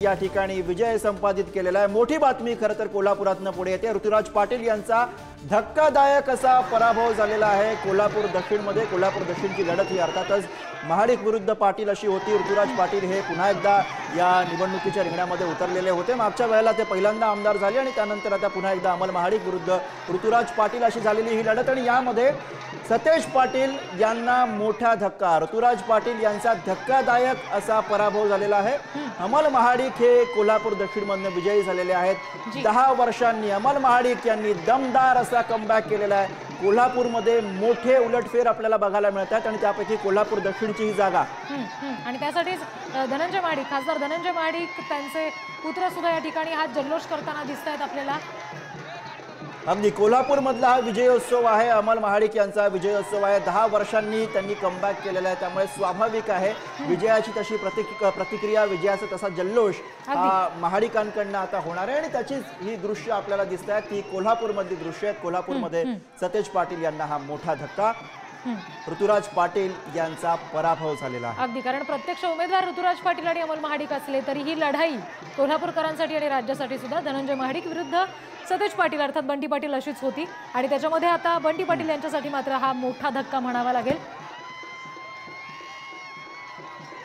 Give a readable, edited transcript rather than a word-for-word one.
या ठिकाणी विजय संपादित केलेला आहे। मोठी बातमी खरं तर कोल्हापुरातनं पुढे येते। ऋतुराज पाटील यांचा धक्कादायक असा पराभव झालेला आहे कोल्हापूर दक्षिणमध्ये। कोल्हापूर दक्षिणची लढत ही अर्थातच महाडिक विरुद्ध पाटील अशी होती। ऋतुराज पाटील हे पुन्हा एकदा या निवडणुकीच्या रिंगणामध्ये उतरलेले होते। मागच्या वेळेला ते पहिल्यांदा आमदार झाले आणि त्यानंतर आता पुन्हा एकदा अमल महाडिक विरुद्ध ऋतुराज पाटील अशी झालेली ही लढत आणि यामध्ये सतेज पाटील यांना मोठा धक्का, ऋतुराज पाटील यांचा धक्कादायक असा पराभव झालेला आहे। अमल महाडिक हे कोल्हापूर दक्षिणमधून विजयी झालेले आहेत। 10 वर्षांनी अमल महाडिक यांनी दमदार असा कमबॅक केलेला आहे। कोल्हापूरमध्ये मोठे उलटफेर आपल्याला बघायला मिळतात आणि त्यापैकी कोल्हापूर दक्षिणची ही जागा आणि त्यासाठीच धनंजय महाडिक, खासदार धनंजय महाडिक त्यांचे पुत्र सुद्धा या ठिकाणी हा जल्लोष करताना दिसतायत आपल्याला। अगदी कोल्हापूरमधला हा विजयोत्सव आहे, अमल महाडिक यांचा विजयोत्सव आहे। 10 वर्षांनी त्यांनी कमबॅक केलेला आहे, त्यामुळे स्वाभाविक आहे विजयाची तशी प्रतिक्रिया, विजयाचा तसा जल्लोष हा महाडिकांकडनं आता होणार आहे आणि त्याचीच ही दृश्य आपल्याला दिसत आहेत। ती कोल्हापूरमधली दृश्य आहेत। कोल्हापूरमध्ये सतेज पाटील यांना हा मोठा धक्का, ऋतुराज पाटील यांचा पराभव झालेला आहे। अगदी, कारण प्रत्यक्ष उमेदवार ऋतुराज पाटील आणि अमल महाडिक असले तरी ही लढाई कोल्हापूरकरांसाठी आणि राज्यासाठी सुद्धा धनंजय महाडिक विरुद्ध सतेज पाटील अर्थात बंटी पाटील अशीच होती आणि त्याच्यामध्ये आता बंटी पाटील यांच्यासाठी मात्र हा मोठा धक्का म्हणावा लागेल।